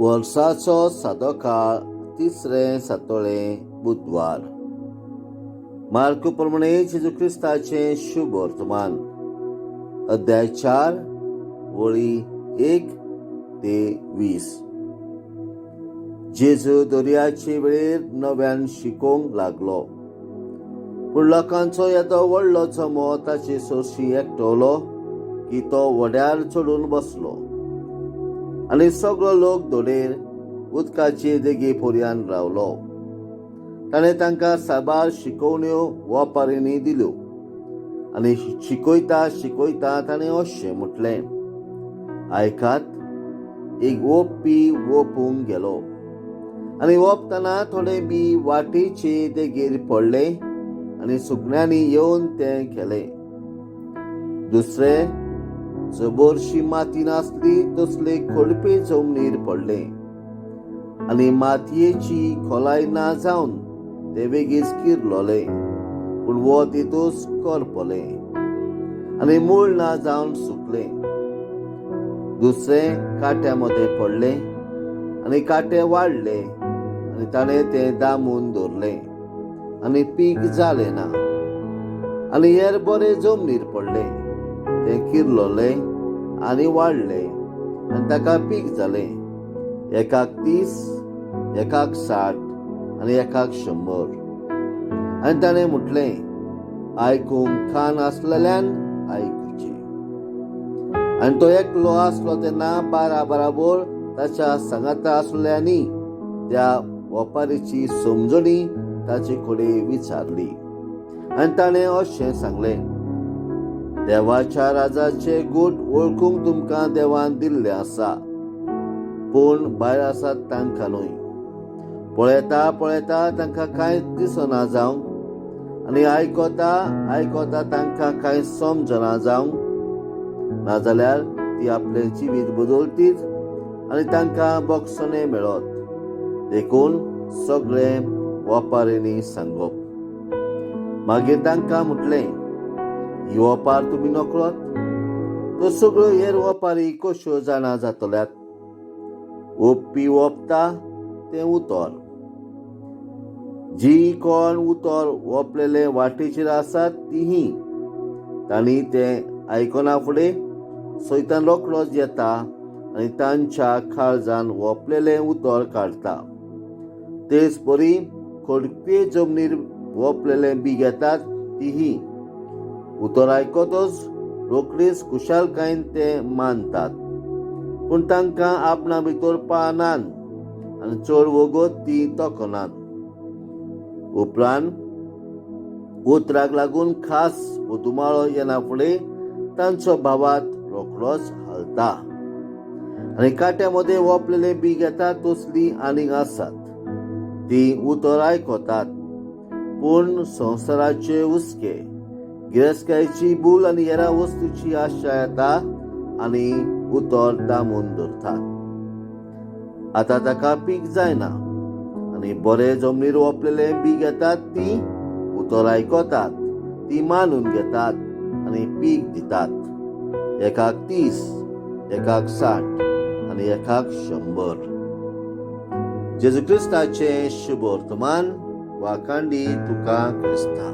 वर्साचो सादो काळ तिसरें सातोळे बुधवार. मार्क प्रमाणे जेजू क्रिस्ताचें शुभ वर्तमान, अध्याय 4 वळी 1 ते 20. जेजू दर्याचे वेळेर नव्यान शिकोवंक लागलो, पूण लोकांचो येदो व्हडलो जमो ताचे सोशी एकटवलो की तो वड्यार चडून बसलो, आनी सगळो लोक दोडेर उदकाचे देगे पर्यान रावलो. ताणें तांकां साबार शिकोवण्यो ओपारींनी दिल्यो, आनी शिकयता शिकयता ताणें अशें म्हटलें, आयकात, एक ओपपी ओपूंक गेलो, आनी ओपतना थोडे बी वाटेचे देगेर पडले आनी सुकण्यांनी येवन तें केलें. दुसरे जबरशी माती नासली तसले खडपे जमनीर पडले, आनी मातयेची खोलाय ना जावन ते बेगीच किरलोले, पूण वो तितूस करपले आनी मूळ ना जावन सुकले. दुसरे काट्यामध्ये पडले, आनी काटे वाडले, आनी ताणें ते दामून दवरले, आनी पीक जालें ना. आनी हेर बरे जमनीर पडले, ते किरलोले आनी वाडले, आनी ताका पीक जालें, एकाक 30, एकाक 60 आनी एकाक 100. आनी ताणें म्हटलें, आयकूंक कान आसलेल्यान आयकुचें. आनी तो एकलो आसलो तेन्ना बाराबर ताच्या सांगाता आसलेल्यांनी त्या ओपारीची समजणी ताचे कडेन विचारली, आनी ताणें अशें सांगलें, देवाच्या राजाचे गोट वळखूंक तुमकां देवान दिल्लें आसा, पूण भायर आसात तांकां न्हय. पळयता पळयता तांकां कांय दिसना जावंक, आनी आयकता आयकता तांकां कांय समजना जावंक, नाजाल्यार ती आपलें जिवीत बदलतीत आनी तांकां बक्षणे मेळत. देखून सगळें ओपारींनी सांगप. मागीर तांकां म्हटलें, ही ओपार तुमी नकळत, तो सगळ्यो हेर ओपारी कश्यो जाणा जातल्यात. ओपपी ओपता तें उतर. जी कोण उतर ओपलेले वाटेचेर आसात तीही, तांणी तें आयकना फुडें सैतान रोखडोच येता आनी तांच्या काळजान ओपलेलें उतर काडटा. तेच परी खडपे जमनीर ओपलेले बी घेतात तीही, उतर आयकतच रोखडीच खुशालकायेन ते मानतात, पूण तांकां आपणा भितर पाळनात आनी चड वगत ती तोखनात. उपरांत उतराक लागून खास उदुमाळो येना फुडें तांचो भावात रोखडोच हालता. आनी काट्यामध्ये ओपलेले बी घेतात तसली आनीक आसात, ती उतर आयकतात, पूण संवसाराचे हुस्के, गिरेस्तकायेची भूल आनी हेरा वस्तूची आशा येता आनी उतर दामून दवरतात. आतां ताका पीक जायना. आनी बरे जमनीर ओपलेले बी घेतात ती उतर आयकतात, ती मानून घेतात आनी पीक दितात, एकाक 30, एकाक 60 आनी एकाक 100. जेजू क्रिस्ताचें शुभ वर्तमान. वाखांडी तुका क्रिस्ता.